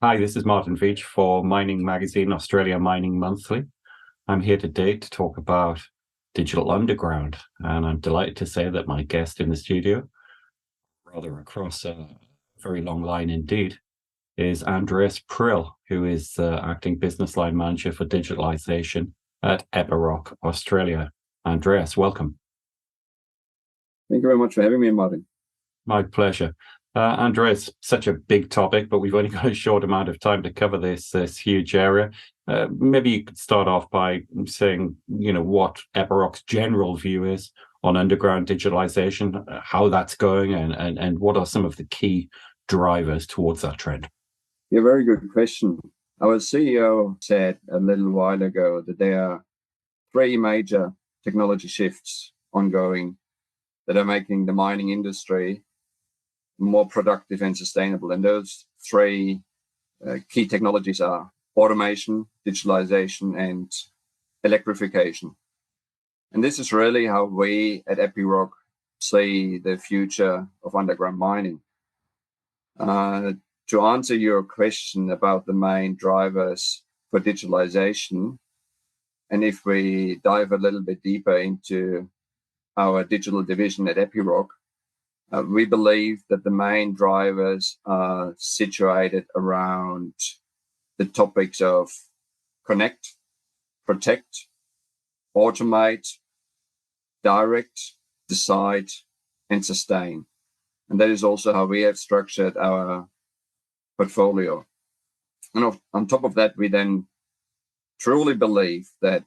Hi, this is Martin Veach for Mining Magazine, Australia Mining Monthly. I'm here today to talk about digital underground, and I'm delighted to say that my guest in the studio, rather across a very long line indeed, is Andreas Prill, who is acting business line manager for digitalization at Epiroc Australia. Andreas, welcome. Thank you very much for having me, Martin. My pleasure. Andreas, such a big topic, but we've only got a short amount of time to cover this huge area. Maybe you could start off by saying, what Epiroc's general view is on underground digitalization, how that's going, and what are some of the key drivers towards that trend? Yeah, very good question. Our CEO said a little while ago that there are three major technology shifts ongoing that are making the mining industry more productive and sustainable. And those three key technologies are automation, digitalization, and electrification. And this is really how we at Epiroc see the future of underground mining. To answer your question about the main drivers for digitalization, and if we dive a little bit deeper into our digital division at Epiroc, we believe that the main drivers are situated around the topics of connect, protect, automate, direct, decide, and sustain. And that is also how we have structured our portfolio. And on top of that, we then truly believe that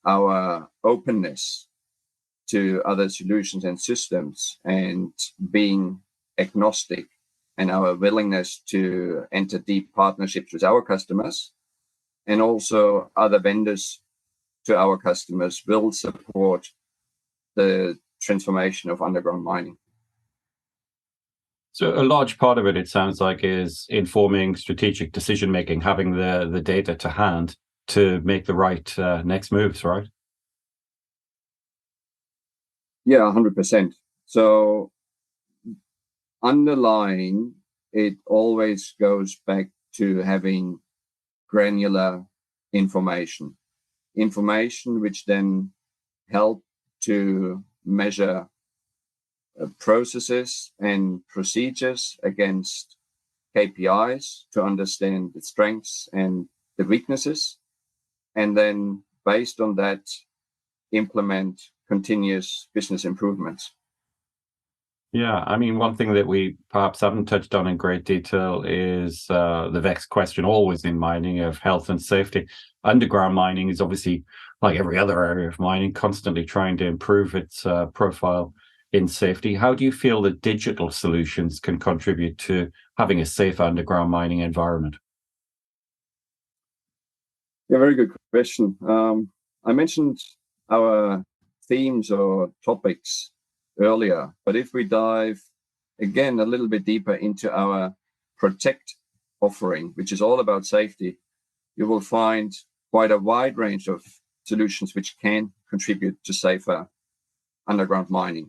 our openness to other solutions and systems and being agnostic and our willingness to enter deep partnerships with our customers and also other vendors to our customers will support the transformation of underground mining. So a large part of it sounds like, is informing strategic decision making, having the data to hand to make the right next moves, right? Yeah, 100%. So underlying, it always goes back to having granular information which then help to measure processes and procedures against KPIs to understand the strengths and the weaknesses, and then based on that, implement continuous business improvements. Yeah, I mean, one thing that we perhaps haven't touched on in great detail is the vexed question always in mining of health and safety. Underground mining is obviously, like every other area of mining, constantly trying to improve its profile in safety. How do you feel that digital solutions can contribute to having a safe underground mining environment? Yeah, very good question. I mentioned our themes or topics earlier, but if we dive again a little bit deeper into our protect offering, which is all about safety, you will find quite a wide range of solutions which can contribute to safer underground mining.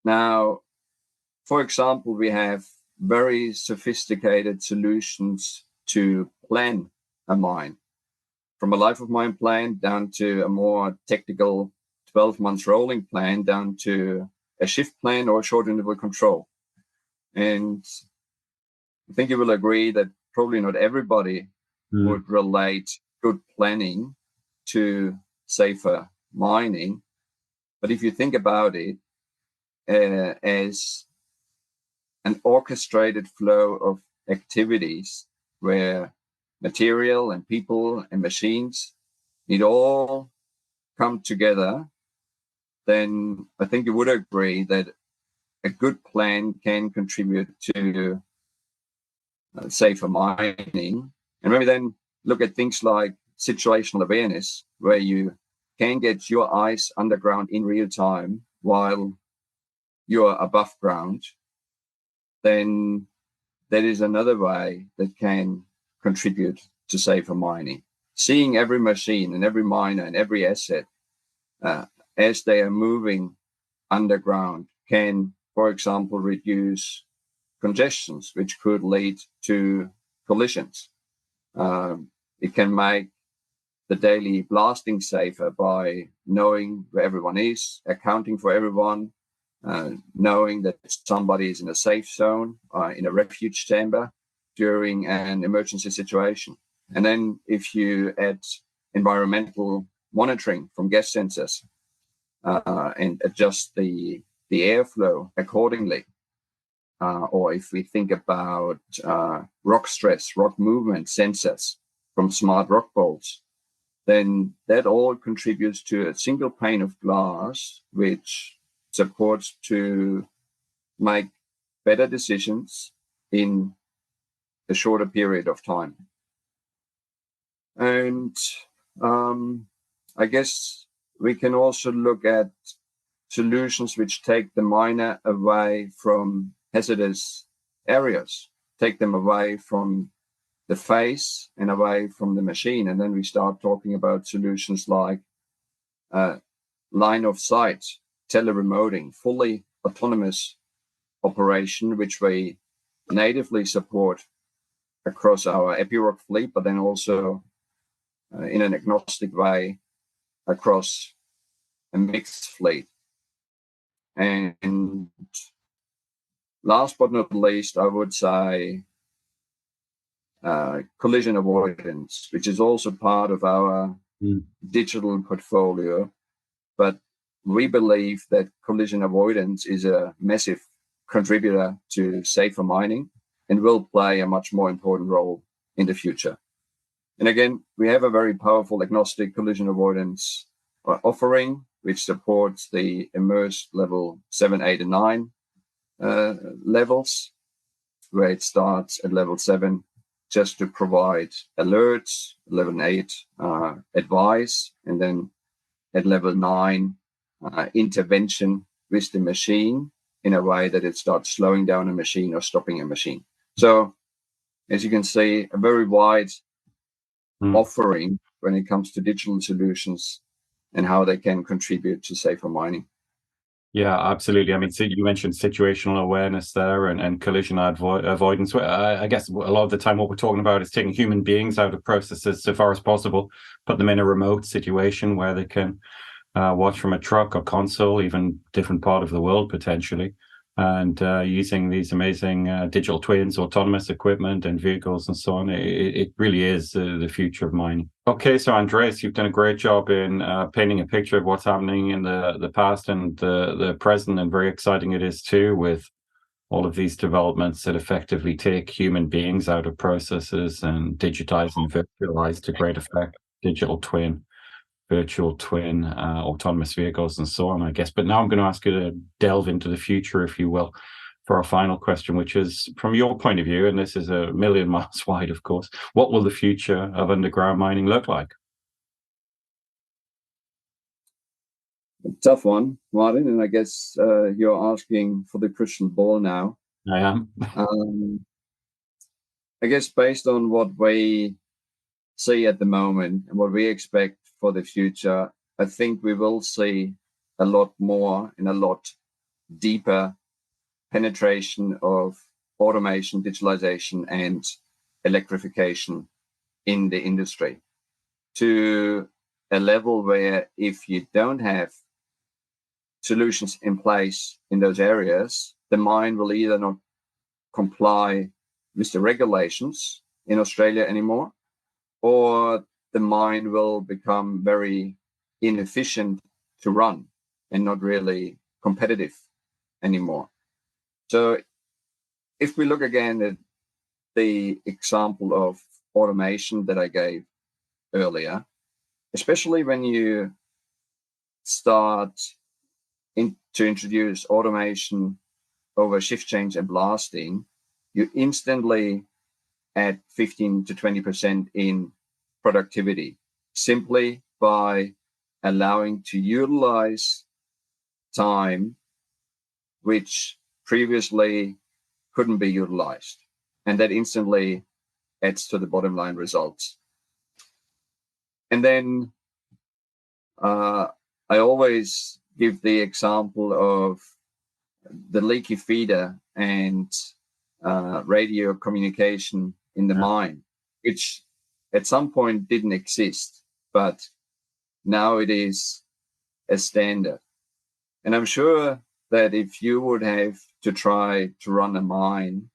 Now, for example, we have very sophisticated solutions to plan a mine, from a life of mine plan down to a more technical 12 months rolling plan, down to a shift plan or a short interval control. And I think you will agree that probably not everybody would relate good planning to safer mining. But if you think about it as an orchestrated flow of activities where material and people and machines need all come together, then I think you would agree that a good plan can contribute to safer mining. And maybe then look at things like situational awareness, where you can get your eyes underground in real time while you're above ground. Then that is another way that can contribute to safer mining. Seeing every machine and every miner and every asset as they are moving underground can, for example, reduce congestions, which could lead to collisions. It can make the daily blasting safer by knowing where everyone is, accounting for everyone, knowing that somebody is in a safe zone, in a refuge chamber during an emergency situation. And then if you add environmental monitoring from gas sensors and adjust the airflow accordingly, or if we think about rock stress, rock movement sensors from smart rock bolts, then that all contributes to a single pane of glass, which supports to make better decisions in a shorter period of time. And I guess we can also look at solutions which take the miner away from hazardous areas, take them away from the face and away from the machine. And then we start talking about solutions like line of sight, teleremoting, fully autonomous operation, which we natively support across our Epiroc fleet, but then also in an agnostic way across a mixed fleet. And last but not least, I would say collision avoidance, which is also part of our digital portfolio. But we believe that collision avoidance is a massive contributor to safer mining and will play a much more important role in the future. And again, we have a very powerful agnostic collision avoidance offering, which supports the immersed level 7, 8, and 9 levels, where it starts at level 7 just to provide alerts, level 8 advice, and then at level 9 intervention with the machine in a way that it starts slowing down a machine or stopping a machine. So as you can see, a very wide offering when it comes to digital solutions and how they can contribute to safer mining. Yeah, absolutely. I mean, so you mentioned situational awareness there and collision avoidance. I guess a lot of the time what we're talking about is taking human beings out of processes so far as possible, put them in a remote situation where they can watch from a truck or console, even different part of the world potentially, and using these amazing digital twins, autonomous equipment and vehicles and so on. It really is the future of mining. Okay, so Andreas, you've done a great job in painting a picture of what's happening in the past and the present, and very exciting it is too, with all of these developments that effectively take human beings out of processes and digitize and virtualize to great effect. Digital twin, virtual twin, autonomous vehicles, and so on, I guess. But now I'm going to ask you to delve into the future, if you will, for our final question, which is, from your point of view, and this is a million miles wide, of course, what will the future of underground mining look like? A tough one, Martin, and I guess you're asking for the crystal ball now. I am. I guess based on what we see at the moment and what we expect for the future, I think we will see a lot more and a lot deeper penetration of automation, digitalization, and electrification in the industry, to a level where if you don't have solutions in place in those areas, the mine will either not comply with the regulations in Australia anymore, or the mine will become very inefficient to run and not really competitive anymore. So if we look again at the example of automation that I gave earlier, especially when you start to introduce automation over shift change and blasting, you instantly add 15 to 20% in productivity, simply by allowing to utilize time which previously couldn't be utilized. And that instantly adds to the bottom line results. And then I always give the example of the leaky feeder and radio communication in the mine, which at some point didn't exist, but now it is a standard. And I'm sure that if you would have to try to run a mine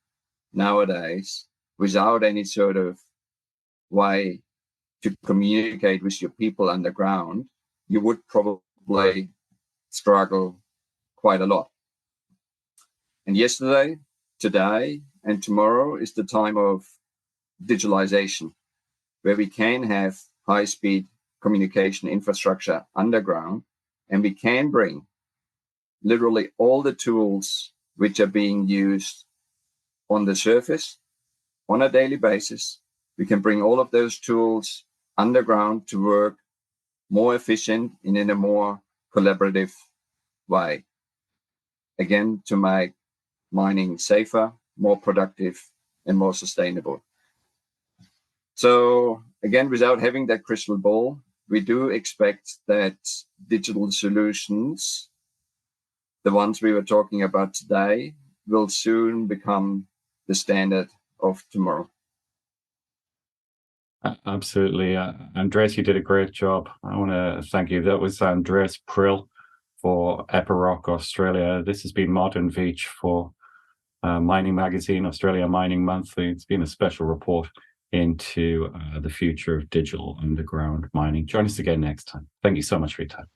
nowadays without any sort of way to communicate with your people underground, you would probably struggle quite a lot. And yesterday, today, and tomorrow is the time of digitalization, where we can have high-speed communication infrastructure underground, and we can bring literally all the tools which are being used on the surface on a daily basis. We can bring all of those tools underground to work more efficient and in a more collaborative way. Again, to make mining safer, more productive, and more sustainable. So again, without having that crystal ball, we do expect that digital solutions, the ones we were talking about today, will soon become the standard of tomorrow. Absolutely. Andreas, you did a great job. I want to thank you. That was Andreas Prill for Epiroc Australia. This has been Modern Veach for Mining Magazine, Australia Mining Monthly. It's been a special report into the future of digital underground mining. Join us again next time. Thank you so much for your time.